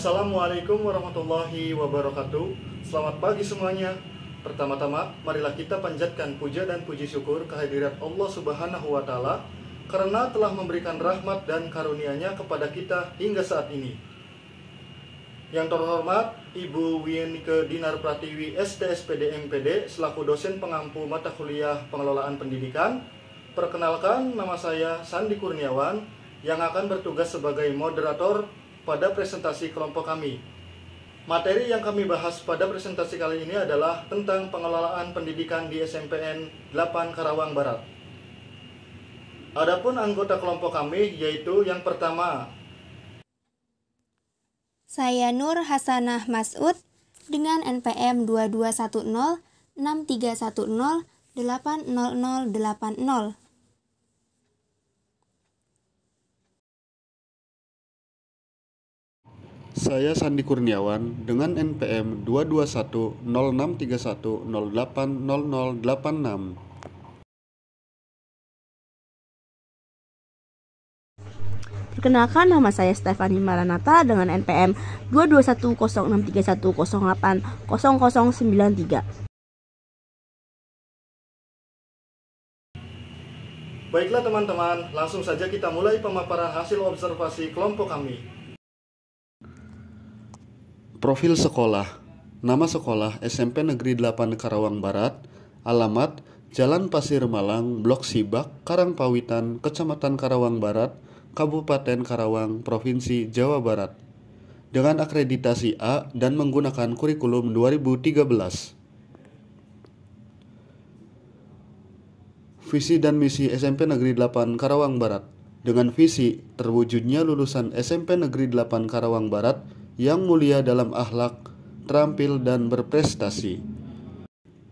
Assalamualaikum warahmatullahi wabarakatuh. Selamat pagi semuanya. Pertama-tama, marilah kita panjatkan puja dan puji syukur kehadirat Allah Subhanahu wa Ta'ala karena telah memberikan rahmat dan karunia-Nya kepada kita hingga saat ini. Yang terhormat Ibu Wienike Dinar Pratiwi STSPD MPD selaku dosen pengampu mata kuliah pengelolaan pendidikan. Perkenalkan, nama saya Sandi Kurniawan yang akan bertugas sebagai moderator pada presentasi kelompok kami. Materi yang kami bahas pada presentasi kali ini adalah tentang pengelolaan pendidikan di SMPN 8 Karawang Barat. Adapun anggota kelompok kami yaitu yang pertama, saya Nur Hasanah Mas'ud dengan NPM 2210 6310 80080. saya Sandi Kurniawan dengan NPM 2210631080086. Perkenalkan, nama saya Stefani Maranata dengan NPM 2210631080093. Baiklah teman-teman, langsung saja kita mulai pemaparan hasil observasi kelompok kami. Profil sekolah. Nama sekolah SMP Negeri 8 Karawang Barat. Alamat Jalan Pasir Malang, Blok Sibak, Karangpawitan, Kecamatan Karawang Barat, Kabupaten Karawang, Provinsi Jawa Barat. Dengan akreditasi A dan menggunakan kurikulum 2013. Visi dan misi SMP Negeri 8 Karawang Barat. Dengan visi terwujudnya lulusan SMP Negeri 8 Karawang Barat yang mulia dalam akhlak, terampil, dan berprestasi.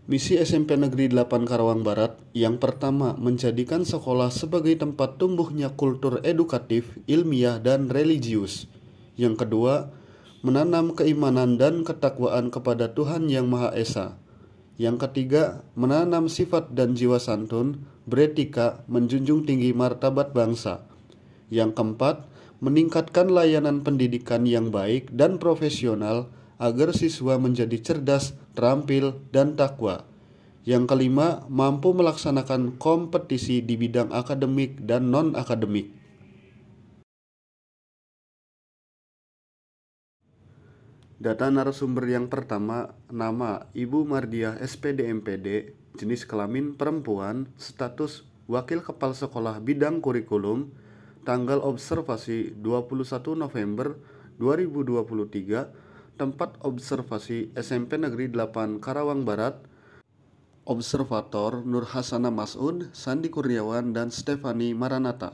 Misi SMP Negeri 8 Karawang Barat yang pertama menjadikan sekolah sebagai tempat tumbuhnya kultur edukatif, ilmiah, dan religius. Yang kedua, menanam keimanan dan ketakwaan kepada Tuhan Yang Maha Esa. Yang ketiga, menanam sifat dan jiwa santun, beretika, menjunjung tinggi martabat bangsa. Yang keempat, meningkatkan layanan pendidikan yang baik dan profesional agar siswa menjadi cerdas, terampil, dan takwa. Yang kelima, mampu melaksanakan kompetisi di bidang akademik dan non-akademik. Data narasumber yang pertama, nama Ibu Mardiah SPD MPD, jenis kelamin perempuan, status Wakil Kepala Sekolah Bidang Kurikulum, tanggal observasi 21 November 2023, tempat observasi SMP Negeri 8 Karawang Barat, observator Nur Hasanah Mas'ud, Sandi Kurniawan, dan Stefani Maranata.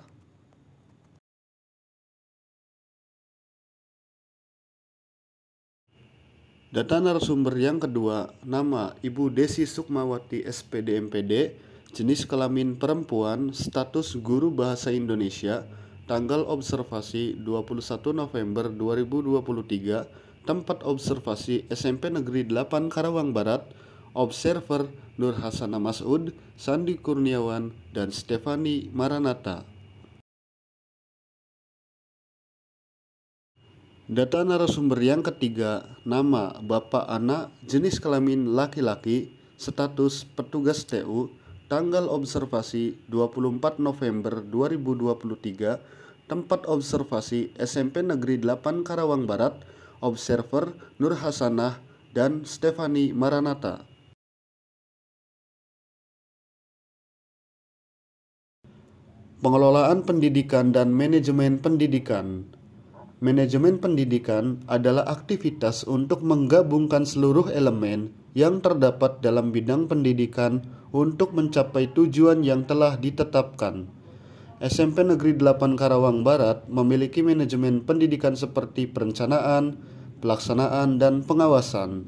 Data narasumber yang kedua, nama Ibu Desi Sukmawati SPD MPD, jenis kelamin perempuan, status guru bahasa Indonesia, tanggal observasi 21 November 2023, tempat observasi SMP Negeri 8 Karawang Barat, observer Nur Hasanah Mas'ud, Sandi Kurniawan, dan Stefani Maranata. Data narasumber yang ketiga, nama Bapak Anak, jenis kelamin laki-laki, status petugas TU, tanggal observasi 24 November 2023, tempat observasi SMP Negeri 8 Karawang Barat, observer Nur Hasanah dan Stefani Maranata. Pengelolaan pendidikan dan manajemen pendidikan. Manajemen pendidikan adalah aktivitas untuk menggabungkan seluruh elemen yang terdapat dalam bidang pendidikan untuk mencapai tujuan yang telah ditetapkan. SMP Negeri 8 Karawang Barat memiliki manajemen pendidikan seperti perencanaan, pelaksanaan, dan pengawasan.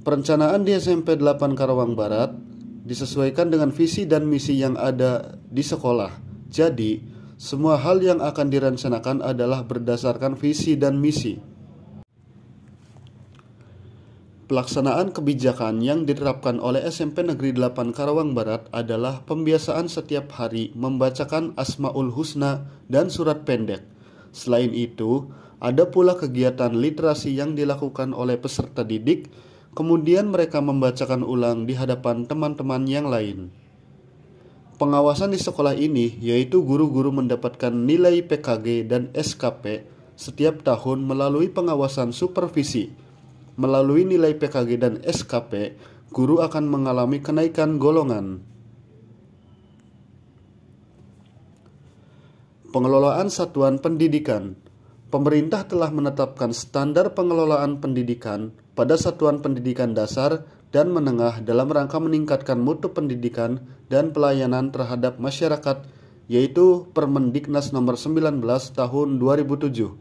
Perencanaan di SMP 8 Karawang Barat disesuaikan dengan visi dan misi yang ada di sekolah. Jadi, semua hal yang akan direncanakan adalah berdasarkan visi dan misi. Pelaksanaan kebijakan yang diterapkan oleh SMP Negeri 8 Karawang Barat adalah pembiasaan setiap hari membacakan Asmaul Husna dan surat pendek. Selain itu, Ada pula kegiatan literasi yang dilakukan oleh peserta didik, kemudian mereka membacakan ulang di hadapan teman-teman yang lain. Pengawasan di sekolah ini yaitu guru-guru mendapatkan nilai PKG dan SKP setiap tahun melalui pengawasan supervisi. Melalui nilai PKG dan SKP, guru akan mengalami kenaikan golongan. Pengelolaan satuan pendidikan. Pemerintah telah menetapkan standar pengelolaan pendidikan pada satuan pendidikan dasar dan menengah dalam rangka meningkatkan mutu pendidikan dan pelayanan terhadap masyarakat, yaitu Permendiknas nomor 19 tahun 2007.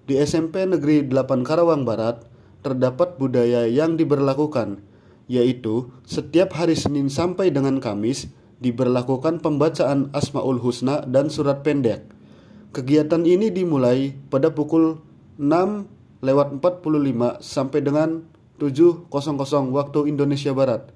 Di SMP Negeri 8 Karawang Barat, terdapat budaya yang diberlakukan, yaitu setiap hari Senin sampai dengan Kamis diberlakukan pembacaan Asmaul Husna dan surat pendek. Kegiatan ini dimulai pada pukul 6:45 sampai dengan 7:00 waktu Indonesia Barat.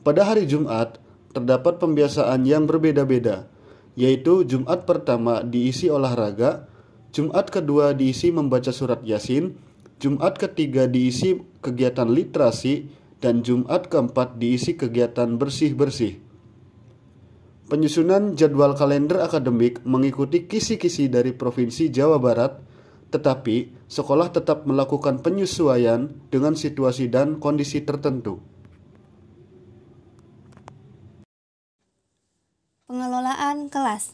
Pada hari Jumat, terdapat pembiasaan yang berbeda-beda, yaitu Jumat pertama diisi olahraga, Jumat kedua diisi membaca surat Yasin, Jumat ketiga diisi kegiatan literasi, dan Jumat keempat diisi kegiatan bersih-bersih. Penyusunan jadwal kalender akademik mengikuti kisi-kisi dari Provinsi Jawa Barat, tetapi sekolah tetap melakukan penyesuaian dengan situasi dan kondisi tertentu. Pengelolaan kelas.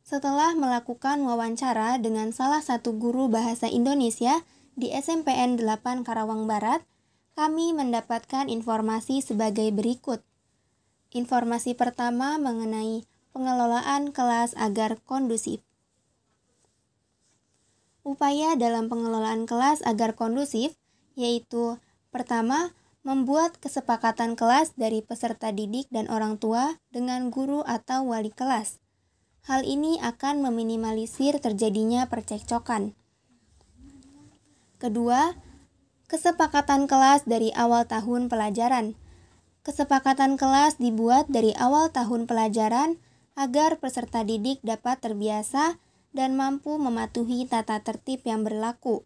Setelah melakukan wawancara dengan salah satu guru bahasa Indonesia di SMPN 8 Karawang Barat, kami mendapatkan informasi sebagai berikut. Informasi pertama mengenai pengelolaan kelas agar kondusif. Upaya dalam pengelolaan kelas agar kondusif yaitu pertama, membuat kesepakatan kelas dari peserta didik dan orang tua dengan guru atau wali kelas. Hal ini akan meminimalisir terjadinya percekcokan. Kedua, kesepakatan kelas dari awal tahun pelajaran. Kesepakatan kelas dibuat dari awal tahun pelajaran agar peserta didik dapat terbiasa dan mampu mematuhi tata tertib yang berlaku.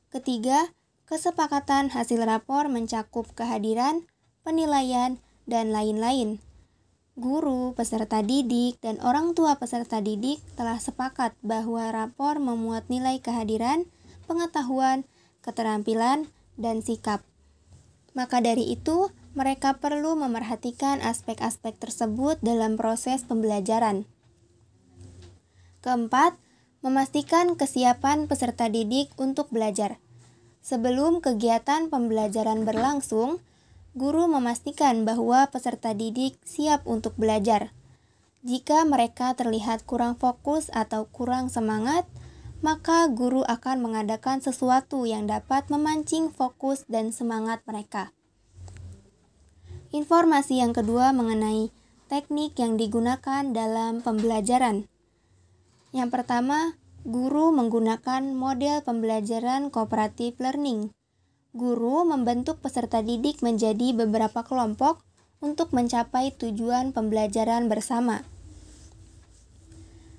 Ketiga, kesepakatan hasil rapor mencakup kehadiran, penilaian, dan lain-lain. Guru, peserta didik, dan orang tua peserta didik telah sepakat bahwa rapor memuat nilai kehadiran, pengetahuan, keterampilan, dan sikap. Maka dari itu, mereka perlu memerhatikan aspek-aspek tersebut dalam proses pembelajaran. Keempat, memastikan kesiapan peserta didik untuk belajar. Sebelum kegiatan pembelajaran berlangsung, guru memastikan bahwa peserta didik siap untuk belajar. Jika mereka terlihat kurang fokus atau kurang semangat, maka guru akan mengadakan sesuatu yang dapat memancing fokus dan semangat mereka. Informasi yang kedua mengenai teknik yang digunakan dalam pembelajaran. Yang pertama, guru menggunakan model pembelajaran cooperative learning. Guru membentuk peserta didik menjadi beberapa kelompok untuk mencapai tujuan pembelajaran bersama.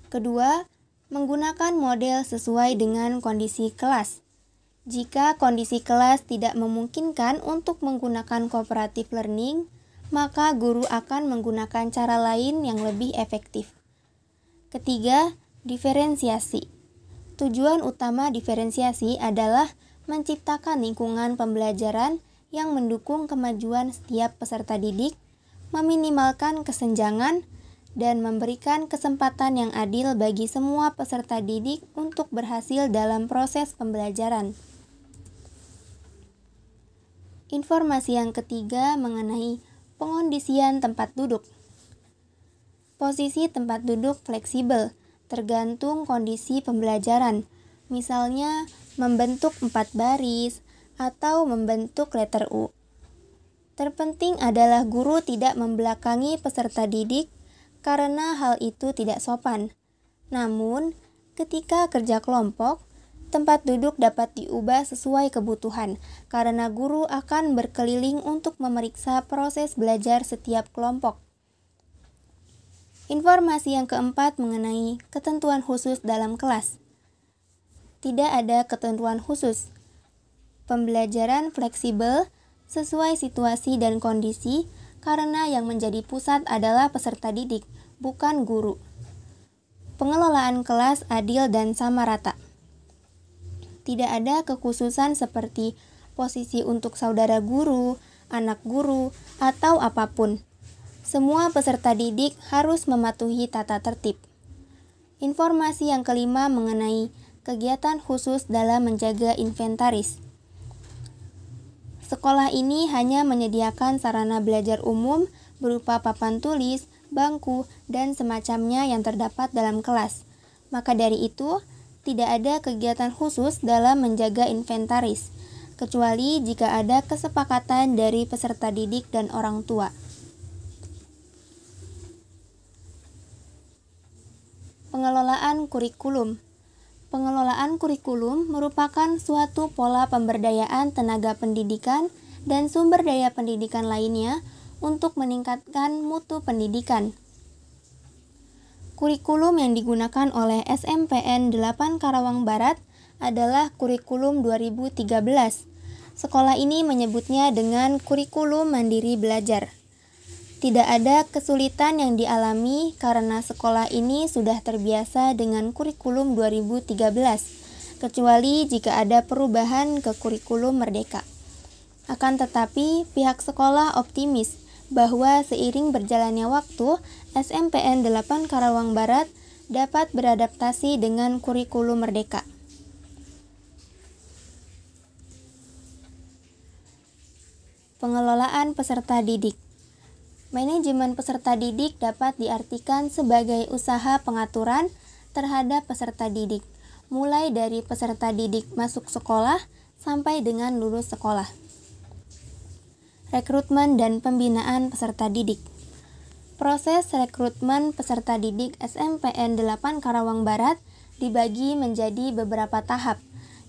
Kedua, menggunakan model sesuai dengan kondisi kelas. Jika kondisi kelas tidak memungkinkan untuk menggunakan cooperative learning, maka guru akan menggunakan cara lain yang lebih efektif. Ketiga, diferensiasi. Tujuan utama diferensiasi adalah menciptakan lingkungan pembelajaran yang mendukung kemajuan setiap peserta didik, meminimalkan kesenjangan, dan memberikan kesempatan yang adil bagi semua peserta didik untuk berhasil dalam proses pembelajaran. Informasi yang ketiga mengenai pengondisian tempat duduk. Posisi tempat duduk fleksibel, tergantung kondisi pembelajaran, misalnya membentuk 4 baris atau membentuk letter U. Terpenting adalah guru tidak membelakangi peserta didik karena hal itu tidak sopan. Namun, ketika kerja kelompok, tempat duduk dapat diubah sesuai kebutuhan karena guru akan berkeliling untuk memeriksa proses belajar setiap kelompok. Informasi yang keempat mengenai ketentuan khusus dalam kelas. Tidak ada ketentuan khusus. Pembelajaran fleksibel sesuai situasi dan kondisi karena yang menjadi pusat adalah peserta didik, bukan guru. Pengelolaan kelas adil dan sama rata. Tidak ada kekhususan seperti posisi untuk saudara guru, anak guru, atau apapun. Semua peserta didik harus mematuhi tata tertib. Informasi yang kelima mengenai kegiatan khusus dalam menjaga inventaris. Sekolah ini hanya menyediakan sarana belajar umum berupa papan tulis, bangku, dan semacamnya yang terdapat dalam kelas. Maka dari itu, tidak ada kegiatan khusus dalam menjaga inventaris, kecuali jika ada kesepakatan dari peserta didik dan orang tua. Pengelolaan kurikulum. Pengelolaan kurikulum merupakan suatu pola pemberdayaan tenaga pendidikan dan sumber daya pendidikan lainnya untuk meningkatkan mutu pendidikan. Kurikulum yang digunakan oleh SMPN 8 Karawang Barat adalah kurikulum 2013. Sekolah ini menyebutnya dengan kurikulum mandiri belajar. Tidak ada kesulitan yang dialami karena sekolah ini sudah terbiasa dengan kurikulum 2013, kecuali jika ada perubahan ke kurikulum merdeka. Akan tetapi, pihak sekolah optimis bahwa seiring berjalannya waktu, SMPN 8 Karawang Barat dapat beradaptasi dengan kurikulum merdeka. Pengelolaan peserta didik. Manajemen peserta didik dapat diartikan sebagai usaha pengaturan terhadap peserta didik, mulai dari peserta didik masuk sekolah sampai dengan lulus sekolah. Rekrutmen dan pembinaan peserta didik. Proses rekrutmen peserta didik SMPN 8 Karawang Barat dibagi menjadi beberapa tahap,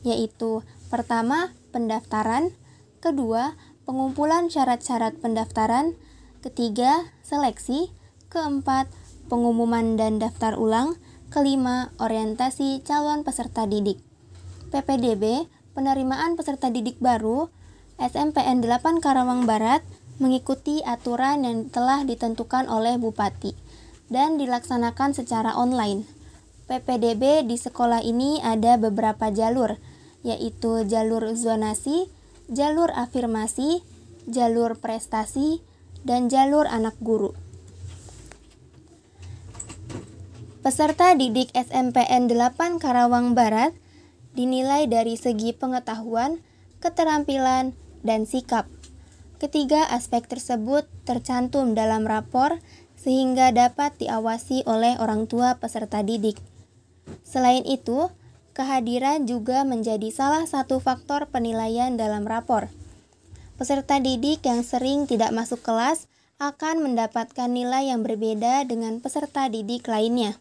yaitu pertama, pendaftaran, kedua, pengumpulan syarat-syarat pendaftaran, ketiga, seleksi, keempat, pengumuman dan daftar ulang, kelima, orientasi calon peserta didik. PPDB, penerimaan peserta didik baru, SMPN 8 Karawang Barat mengikuti aturan yang telah ditentukan oleh Bupati dan dilaksanakan secara online. PPDB di sekolah ini ada beberapa jalur, yaitu jalur zonasi, jalur afirmasi, jalur prestasi, dan jalur anak guru. Peserta didik SMPN 8 Karawang Barat dinilai dari segi pengetahuan, keterampilan, dan sikap. Ketiga aspek tersebut tercantum dalam rapor sehingga dapat diawasi oleh orang tua peserta didik. Selain itu, kehadiran juga menjadi salah satu faktor penilaian dalam rapor. Peserta didik yang sering tidak masuk kelas akan mendapatkan nilai yang berbeda dengan peserta didik lainnya.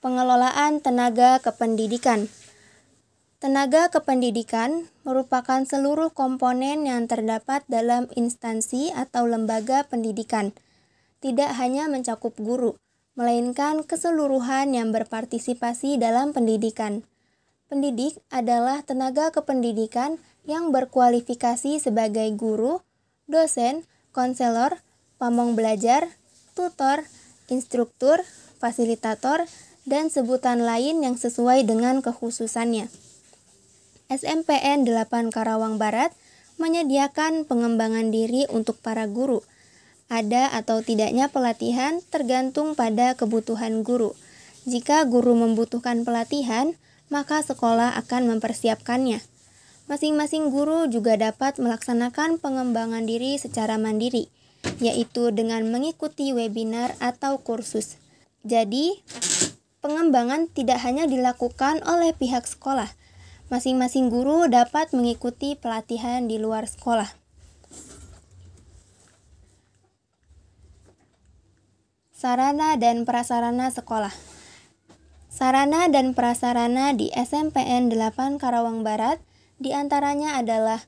Pengelolaan tenaga kependidikan. Tenaga kependidikan merupakan seluruh komponen yang terdapat dalam instansi atau lembaga pendidikan. Tidak hanya mencakup guru, melainkan keseluruhan yang berpartisipasi dalam pendidikan. Pendidik adalah tenaga kependidikan yang berkualifikasi sebagai guru, dosen, konselor, pamong belajar, tutor, instruktur, fasilitator, dan sebutan lain yang sesuai dengan kekhususannya. SMPN 8 Karawang Barat menyediakan pengembangan diri untuk para guru. Ada atau tidaknya pelatihan tergantung pada kebutuhan guru. Jika guru membutuhkan pelatihan, maka sekolah akan mempersiapkannya. Masing-masing guru juga dapat melaksanakan pengembangan diri secara mandiri, yaitu dengan mengikuti webinar atau kursus. Jadi, pengembangan tidak hanya dilakukan oleh pihak sekolah. Masing-masing guru dapat mengikuti pelatihan di luar sekolah. Sarana dan prasarana sekolah. Sarana dan prasarana di SMPN 8 Karawang Barat diantaranya adalah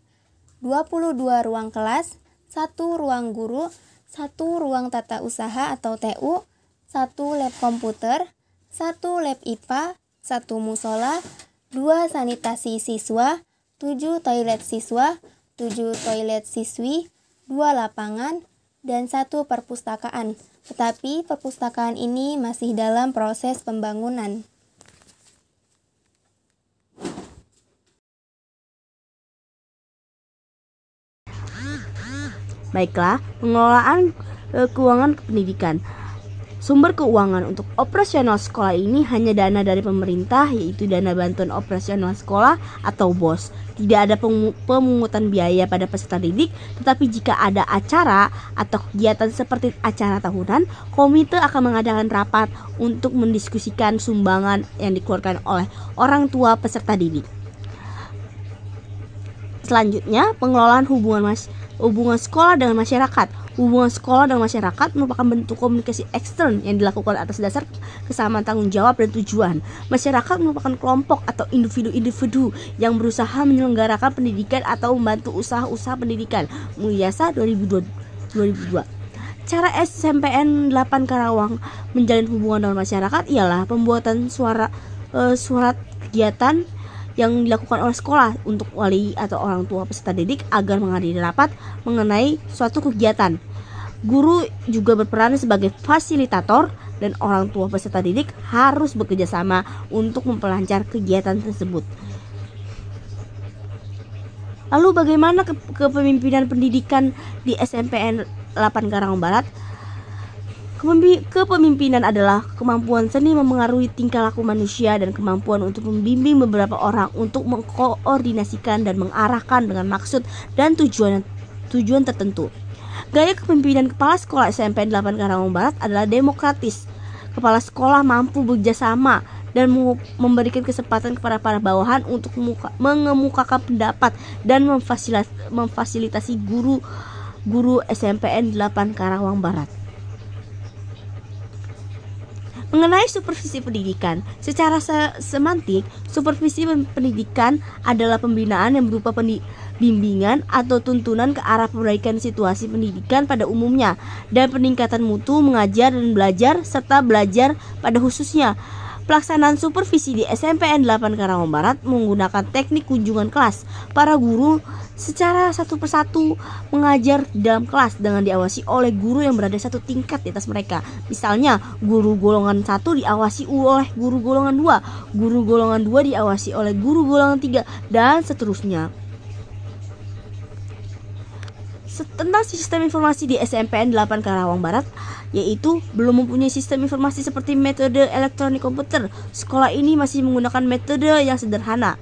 22 ruang kelas, 1 ruang guru, 1 ruang tata usaha atau TU, 1 lab komputer, 1 lab IPA, 1 musola, 2 sanitasi siswa, 7 toilet siswa, 7 toilet siswi, 2 lapangan, dan 1 perpustakaan. Tetapi perpustakaan ini masih dalam proses pembangunan. Baiklah, pengelolaan keuangan pendidikan. Sumber keuangan untuk operasional sekolah ini hanya dana dari pemerintah, yaitu dana bantuan operasional sekolah atau BOS. Tidak ada pemungutan biaya pada peserta didik, tetapi jika ada acara atau kegiatan seperti acara tahunan, komite akan mengadakan rapat untuk mendiskusikan sumbangan yang dikeluarkan oleh orang tua peserta didik. Selanjutnya, pengelolaan hubungan sekolah dengan masyarakat. Hubungan sekolah dengan masyarakat merupakan bentuk komunikasi ekstern yang dilakukan atas dasar kesamaan tanggung jawab dan tujuan. Masyarakat merupakan kelompok atau individu-individu yang berusaha menyelenggarakan pendidikan atau membantu usaha-usaha pendidikan. Muyasa 2002. Cara SMPN 8 Karawang menjalin hubungan dengan masyarakat ialah pembuatan surat kegiatan yang dilakukan oleh sekolah untuk wali atau orang tua peserta didik agar menghadiri rapat mengenai suatu kegiatan. Guru juga berperan sebagai fasilitator dan orang tua peserta didik harus bekerja sama untuk memperlancar kegiatan tersebut. Lalu bagaimana kepemimpinan pendidikan di SMPN 8 Karawang Barat? Kepemimpinan adalah kemampuan seni memengaruhi tingkah laku manusia dan kemampuan untuk membimbing beberapa orang untuk mengkoordinasikan dan mengarahkan dengan maksud dan tujuan tertentu. Gaya kepemimpinan kepala sekolah SMPN 8 Karawang Barat adalah demokratis. Kepala sekolah mampu bekerjasama dan memberikan kesempatan kepada para bawahan untuk mengemukakan pendapat dan memfasilitasi guru SMPN 8 Karawang Barat. Mengenai supervisi pendidikan, secara semantik, supervisi pendidikan adalah pembinaan yang berupa bimbingan atau tuntunan ke arah perbaikan situasi pendidikan pada umumnya dan peningkatan mutu mengajar dan belajar serta belajar pada khususnya. Pelaksanaan supervisi di SMPN 8 Karawang Barat menggunakan teknik kunjungan kelas. Para guru secara satu persatu mengajar di dalam kelas dengan diawasi oleh guru yang berada satu tingkat di atas mereka. Misalnya, guru golongan 1 diawasi oleh guru golongan 2, guru golongan 2 diawasi oleh guru golongan 3, dan seterusnya. Tentang sistem informasi di SMPN 8 Karawang Barat, yaitu belum mempunyai sistem informasi seperti metode elektronik komputer. Sekolah ini masih menggunakan metode yang sederhana.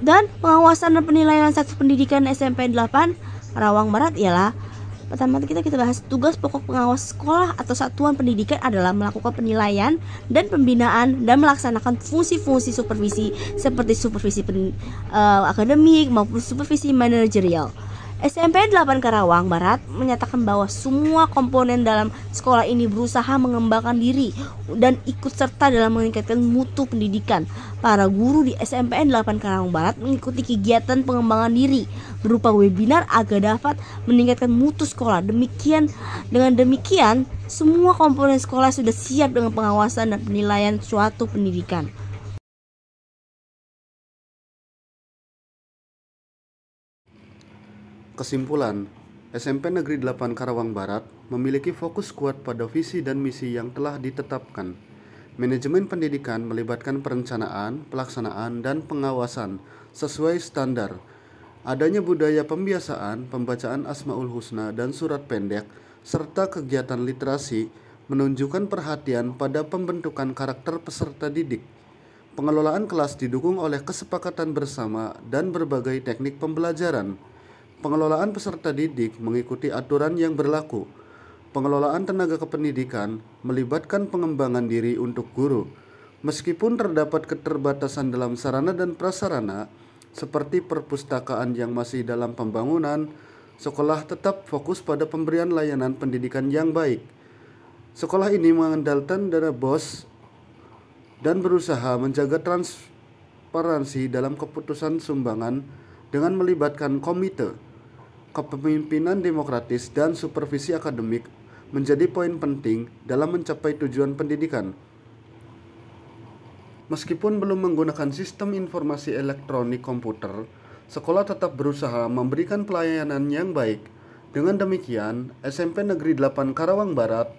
Dan pengawasan dan penilaian satu pendidikan SMPN 8 Karawang Barat ialah pertama kita bahas tugas pokok pengawas sekolah atau satuan pendidikan adalah melakukan penilaian dan pembinaan dan melaksanakan fungsi-fungsi supervisi seperti supervisi akademik maupun supervisi manajerial. SMPN 8 Karawang Barat menyatakan bahwa semua komponen dalam sekolah ini berusaha mengembangkan diri dan ikut serta dalam meningkatkan mutu pendidikan. Para guru di SMPN 8 Karawang Barat mengikuti kegiatan pengembangan diri berupa webinar agar dapat meningkatkan mutu sekolah. Dengan demikian, semua komponen sekolah sudah siap dengan pengawasan dan penilaian suatu pendidikan. Kesimpulan, SMP Negeri 8 Karawang Barat memiliki fokus kuat pada visi dan misi yang telah ditetapkan. Manajemen pendidikan melibatkan perencanaan, pelaksanaan, dan pengawasan sesuai standar. Adanya budaya pembiasaan, pembacaan Asmaul Husna dan surat pendek, serta kegiatan literasi menunjukkan perhatian pada pembentukan karakter peserta didik. Pengelolaan kelas didukung oleh kesepakatan bersama dan berbagai teknik pembelajaran. Pengelolaan peserta didik mengikuti aturan yang berlaku. Pengelolaan tenaga kependidikan melibatkan pengembangan diri untuk guru. Meskipun terdapat keterbatasan dalam sarana dan prasarana, seperti perpustakaan yang masih dalam pembangunan, sekolah tetap fokus pada pemberian layanan pendidikan yang baik. Sekolah ini mengandalkan dana BOS dan berusaha menjaga transparansi dalam keputusan sumbangan dengan melibatkan komite, kepemimpinan demokratis, dan supervisi akademik menjadi poin penting dalam mencapai tujuan pendidikan. Meskipun belum menggunakan sistem informasi elektronik komputer, sekolah tetap berusaha memberikan pelayanan yang baik. Dengan demikian, SMP Negeri 8 Karawang Barat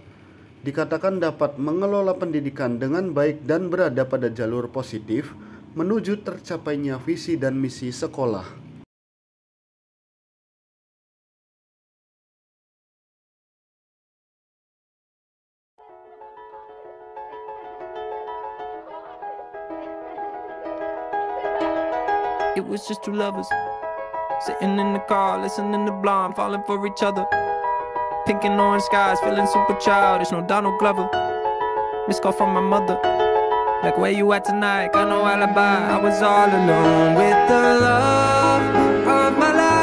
dikatakan dapat mengelola pendidikan dengan baik dan berada pada jalur positif menuju tercapainya visi dan misi sekolah. It was just two lovers sitting in the car, listening to Blonde, falling for each other. Pink and orange skies, feeling super childish. No Donald Glover. Missed call from my mother, like, where you at tonight? Got no alibi. I was all alone with the love of my life.